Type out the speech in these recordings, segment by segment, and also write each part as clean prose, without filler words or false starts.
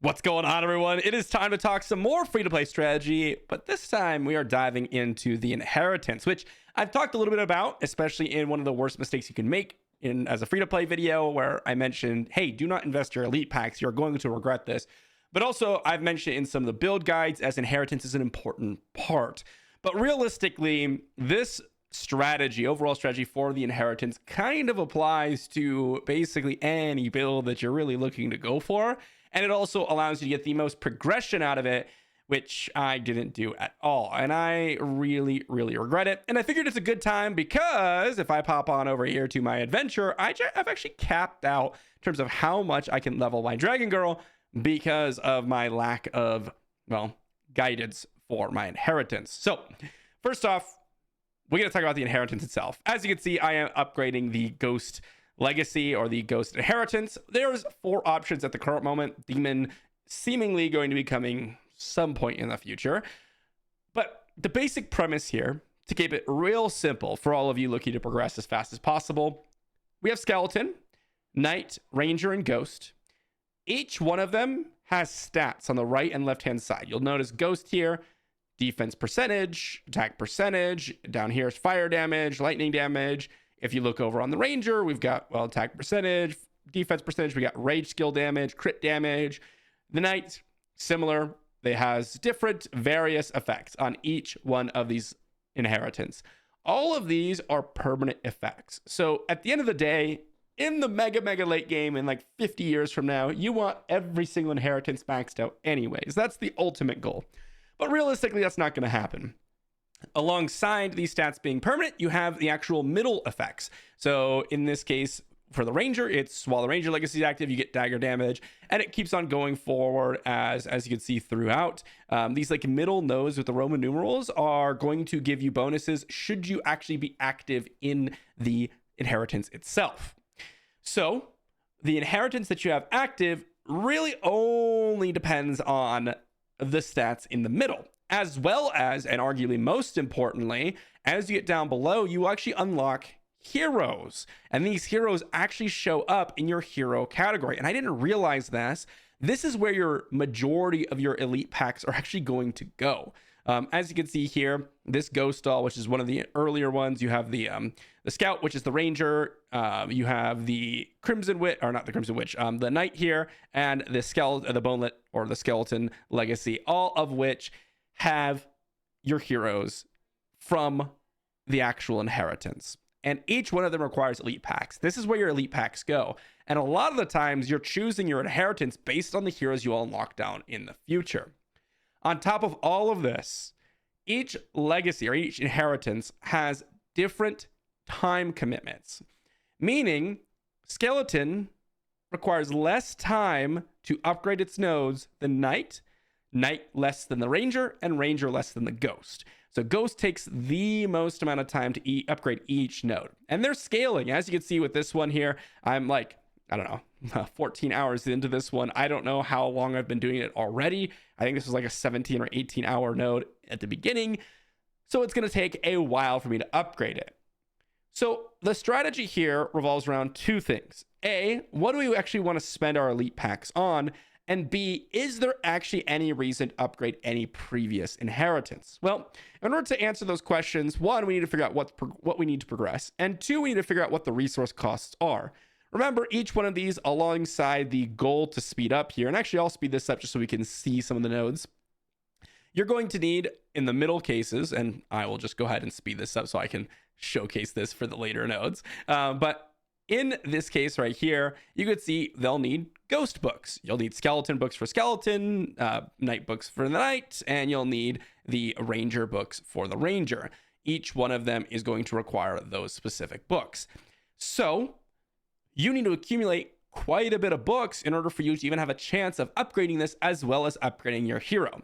What's going on, everyone? It is time to talk some more free-to-play strategy, but this time we are diving into the inheritance, which I've talked a little bit about, especially in one of the worst mistakes you can make as a free-to-play video where I mentioned, hey, do not invest your elite packs. You're going to regret this. But also, I've mentioned in some of the build guides as inheritance is an important part. But realistically, this strategy, overall strategy for the inheritance kind of applies to basically any build that you're really looking to go for. And it also allows you to get the most progression out of it, which I didn't do at all. And I really, really regret it. And I figured it's a good time because if I pop on over here to my adventure, I've actually capped out in terms of how much I can level my Dragon Girl because of my lack of, well, guidance for my inheritance. So first off, we're going to talk about the inheritance itself. As you can see, I am upgrading the Ghost Legacy or the Ghost Inheritance. There's 4 options at the current moment. Demon seemingly going to be coming some point in the future. But the basic premise here, to keep it real simple for all of you looking to progress as fast as possible, we have Skeleton, Knight, Ranger, and Ghost. Each one of them has stats on the right and left hand side. You'll notice Ghost here, defense percentage, attack percentage. Down here is fire damage, lightning damage. If you look over on the Ranger, we've got, well, attack percentage, defense percentage. We got rage skill damage, crit damage. The Knight, similar. They has different various effects on each one of these inheritance. All of these are permanent effects. So at the end of the day, in the mega late game in like 50 years from now, you want every single inheritance maxed out anyways. That's the ultimate goal. But realistically, that's not going to happen. Alongside these stats being permanent, you have the actual middle effects. So in this case, for the Ranger, it's while the Ranger Legacy is active, you get dagger damage, and it keeps on going forward as you can see throughout. These like middle nodes with the Roman numerals are going to give you bonuses should you actually be active in the inheritance itself. So the inheritance that you have active really only depends on the stats in the middle, as well as, and arguably most importantly, as you get down below, you actually unlock heroes. And these heroes actually show up in your hero category. And I didn't realize this. This is where your majority of your elite packs are actually going to go. As you can see here, this Ghost doll, which is one of the earlier ones, you have the Scout, which is the Ranger. You have the Crimson Witch, or not the Crimson Witch, the Knight here, and the Skeleton, the Bonelet, or the Skeleton Legacy, all of which have your heroes from the actual inheritance. And each one of them requires elite packs. This is where your elite packs go. And a lot of the times you're choosing your inheritance based on the heroes you will unlock down in the future. On top of all of this, each legacy or each inheritance has different time commitments, meaning Skeleton requires less time to upgrade its nodes than Knight, Knight less than the Ranger, and Ranger less than the Ghost. So Ghost takes the most amount of time to upgrade each node. And they're scaling. As you can see with this one here, I'm like, I don't know, 14 hours into this one. I don't know how long I've been doing it already. I think this was like a 17 or 18 hour node at the beginning. So it's going to take a while for me to upgrade it. So the strategy here revolves around 2 things. A, what do we actually want to spend our elite packs on? And B, is there actually any reason to upgrade any previous inheritance? Well, in order to answer those questions, 1, we need to figure out what we need to progress. And 2, we need to figure out what the resource costs are. Remember, each one of these alongside the goal to speed up here, and actually I'll speed this up just so we can see some of the nodes. You're going to need, in the middle cases, and I will just go ahead and speed this up so I can showcase this for the later nodes. But in this case right here, you could see they'll need Ghost books. You'll need Skeleton books for Skeleton, Knight books for the Knight, and you'll need the Ranger books for the Ranger. Each one of them is going to require those specific books. So you need to accumulate quite a bit of books in order for you to even have a chance of upgrading this as well as upgrading your hero.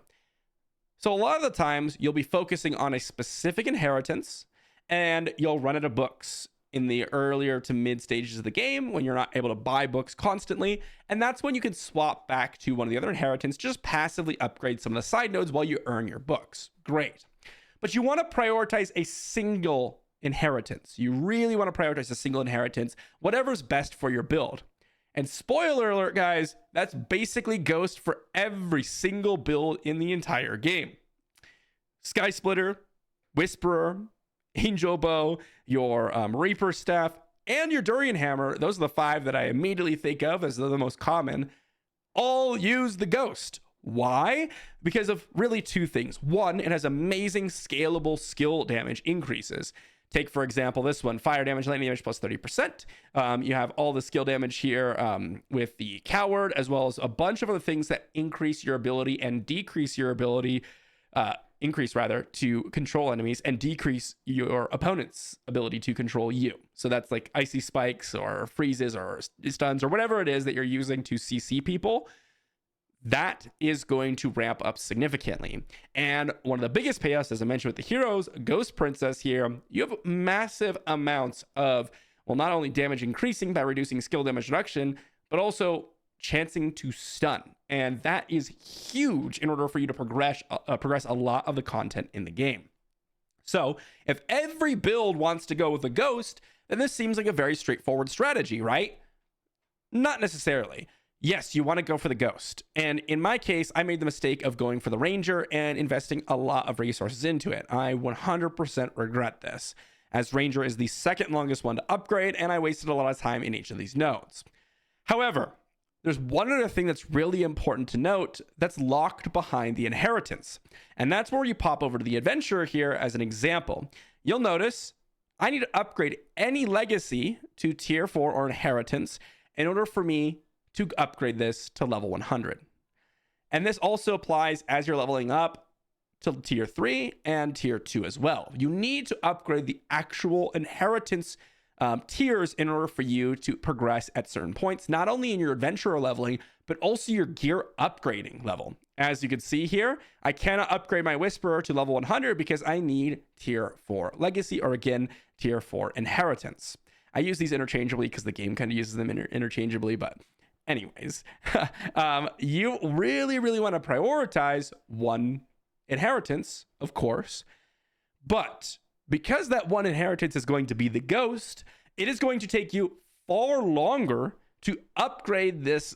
So a lot of the times you'll be focusing on a specific inheritance and you'll run out of books in the earlier to mid stages of the game when you're not able to buy books constantly. And that's when you can swap back to one of the other inheritance, just passively upgrade some of the side nodes while you earn your books. Great. But you want to prioritize a single inheritance. You really want to prioritize a single inheritance, whatever's best for your build. And spoiler alert, guys, that's basically Ghost for every single build in the entire game. Sky Splitter, Whisperer, Angel Bow, your Reaper Staff, and your Durian Hammer, those are the 5 that I immediately think of as the most common, all use the Ghost. Why? Because of really 2 things. One, it has amazing scalable skill damage increases. Take, for example, this one, fire damage, lightning damage plus 30%. You have all the skill damage here with the Coward, as well as a bunch of other things that increase your ability and decrease your ability, increase rather, to control enemies and decrease your opponent's ability to control you. So that's like icy spikes or freezes or stuns or whatever it is that you're using to CC people. That is going to ramp up significantly. And one of the biggest payoffs, as I mentioned with the heroes, Ghost Princess here, you have massive amounts of, well, not only damage increasing by reducing skill damage reduction, but also chancing to stun. And that is huge in order for you to progress a lot of the content in the game. So if every build wants to go with a Ghost, then this seems like a very straightforward strategy, right? Not necessarily. Yes, you want to go for the Ghost. And in my case, I made the mistake of going for the Ranger and investing a lot of resources into it. I 100% regret this, as Ranger is the second longest one to upgrade, and I wasted a lot of time in each of these nodes. However, there's one other thing that's really important to note that's locked behind the inheritance. And that's where you pop over to the adventurer here as an example. You'll notice I need to upgrade any legacy to tier 4 or inheritance in order for me to upgrade this to level 100. And this also applies as you're leveling up to tier 3 and tier 2 as well. You need to upgrade the actual inheritance tiers in order for you to progress at certain points, not only in your adventurer leveling, but also your gear upgrading level. As you can see here, I cannot upgrade my Whisperer to level 100 because I need tier 4 legacy, or again, tier 4 inheritance. I use these interchangeably because the game kind of uses them interchangeably, but anyways, you really want to prioritize one inheritance, of course, but because that one inheritance is going to be the Ghost, it is going to take you far longer to upgrade this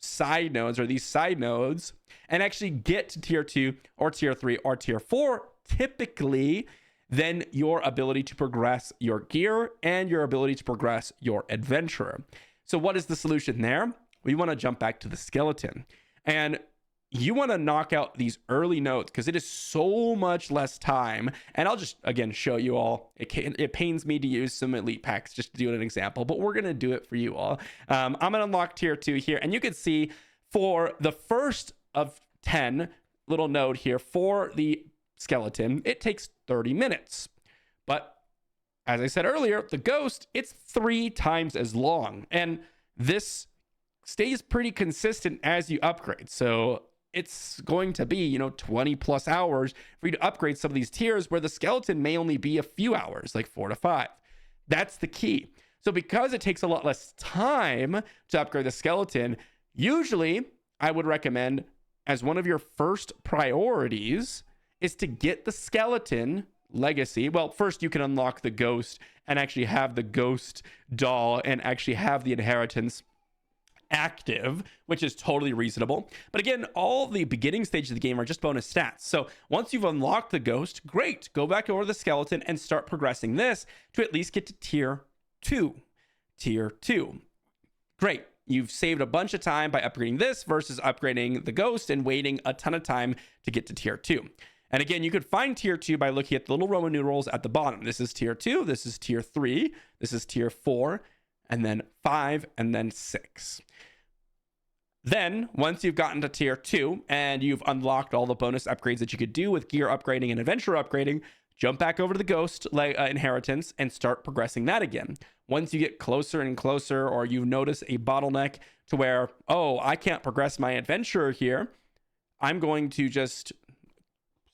side nodes or these side nodes and actually get to tier 2 or tier 3 or tier 4 typically than your ability to progress your gear and your ability to progress your adventurer. So what is the solution there? We want to jump back to the skeleton, and you want to knock out these early nodes because it is so much less time. And I'll just, again, show you all. It pains me to use some elite packs just to do an example, but we're going to do it for you all. I'm going to unlock tier 2 here, and you can see for the first of 10 little node here for the skeleton, it takes 30 minutes. But as I said earlier, the Ghost, it's 3 times as long. And this stays pretty consistent as you upgrade. So it's going to be, 20 plus hours for you to upgrade some of these tiers where the skeleton may only be a few hours, like 4 to 5. That's the key. So because it takes a lot less time to upgrade the skeleton, usually I would recommend as one of your first priorities is to get the skeleton legacy. Well, first you can unlock the Ghost and actually have the Ghost doll and actually have the inheritance active, which is totally reasonable. But again, all the beginning stages of the game are just bonus stats. So once you've unlocked the Ghost, great, go back over the skeleton and start progressing this to at least get to tier 2. Tier 2. Great. You've saved a bunch of time by upgrading this versus upgrading the Ghost and waiting a ton of time to get to tier 2. And again, you could find tier 2 by looking at the little Roman numerals at the bottom. This is tier 2, this is tier 3, this is tier 4, and then 5, and then 6. Then, once you've gotten to tier 2 and you've unlocked all the bonus upgrades that you could do with gear upgrading and adventure upgrading, jump back over to the Ghost inheritance and start progressing that again. Once you get closer and closer, or you notice a bottleneck to where, oh, I can't progress my adventurer here, I'm going to just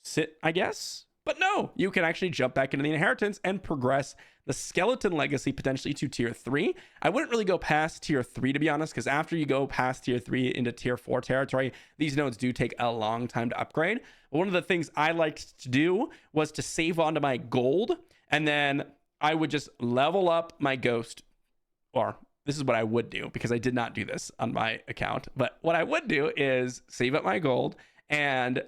sit, I guess. But no, you can actually jump back into the inheritance and progress the skeleton legacy potentially to tier 3. I wouldn't really go past tier 3, to be honest, because after you go past tier 3 into tier 4 territory, these nodes do take a long time to upgrade. But one of the things I liked to do was to save onto my gold, and then I would just level up my Ghost, or this is what I would do because I did not do this on my account. But what I would do is save up my gold and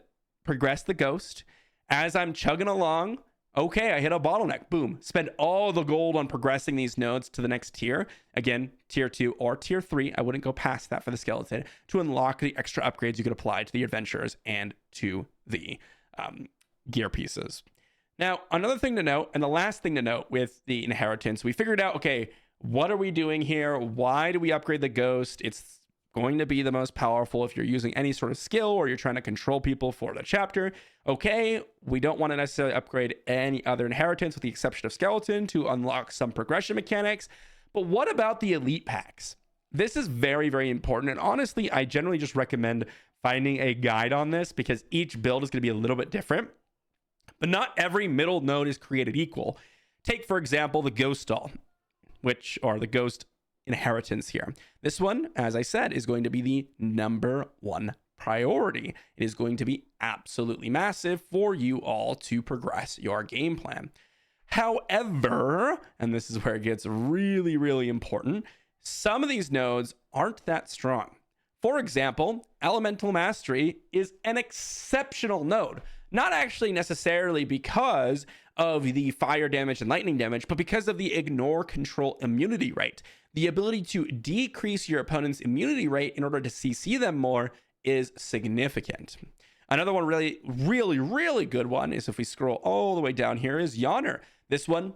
progress the ghost. As I'm chugging along, okay, I hit a bottleneck. Boom. Spend all the gold on progressing these nodes to the next tier. Again, tier 2 or tier 3. I wouldn't go past that for the skeleton to unlock the extra upgrades you could apply to the adventures and to the gear pieces. Now, another thing to note, and the last thing to note with the inheritance, we figured out, okay, what are we doing here? Why do we upgrade the ghost? It's going to be the most powerful if you're using any sort of skill or you're trying to control people for the chapter. Okay, we don't want to necessarily upgrade any other inheritance with the exception of skeleton to unlock some progression mechanics. But what about the elite packs? This is very, very important. And honestly, I generally just recommend finding a guide on this because each build is going to be a little bit different. But not every middle node is created equal. Take, for example, the ghost stall, or the ghost inheritance here. This one, as I said, is going to be the number 1 priority. It is going to be absolutely massive for you all to progress your game plan. However, and this is where it gets really, really important, some of these nodes aren't that strong. For example, Elemental Mastery is an exceptional node. Not actually necessarily because of the fire damage and lightning damage, but because of the ignore control immunity rate. The ability to decrease your opponent's immunity rate in order to CC them more is significant. Another one really, really, really good one is if we scroll all the way down here is Yawner. This one,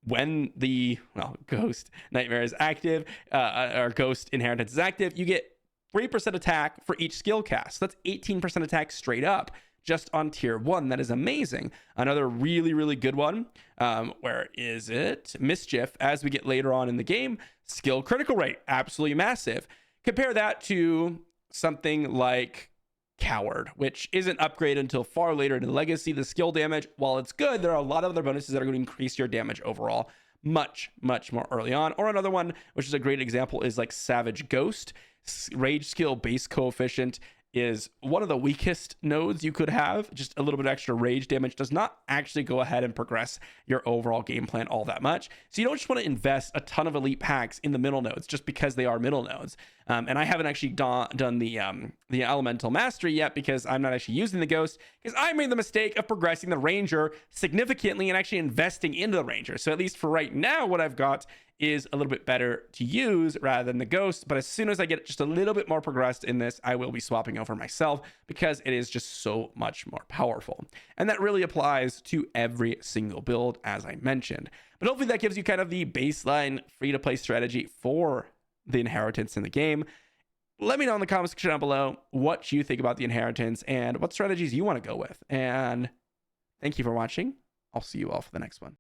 when the Ghost Nightmare is active, or Ghost Inheritance is active, you get 3% attack for each skill cast. That's 18% attack straight up just on tier 1. That is amazing. Another really, really good one. Where is it? Mischief. As we get later on in the game, skill critical rate, absolutely massive. Compare that to something like Coward, which isn't upgraded until far later in the legacy. The skill damage, while it's good, there are a lot of other bonuses that are going to increase your damage overall much, much more early on. Or another one, which is a great example, is like Savage Ghost. Rage skill base coefficient is one of the weakest nodes you could have. Just a little bit extra rage damage does not actually go ahead and progress your overall game plan all that much. So you don't just want to invest a ton of elite packs in the middle nodes just because they are middle nodes. And I haven't actually done the Elemental Mastery yet because I'm not actually using the Ghost, because I made the mistake of progressing the Ranger significantly and actually investing into the Ranger. So at least for right now, what I've got is a little bit better to use rather than the Ghost. But as soon as I get just a little bit more progressed in this, I will be swapping over myself because it is just so much more powerful. And that really applies to every single build, as I mentioned. But hopefully that gives you kind of the baseline free-to-play strategy for the inheritance in the game. Let me know in the comment section down below what you think about the inheritance and what strategies you want to go with. And thank you for watching. I'll see you all for the next one.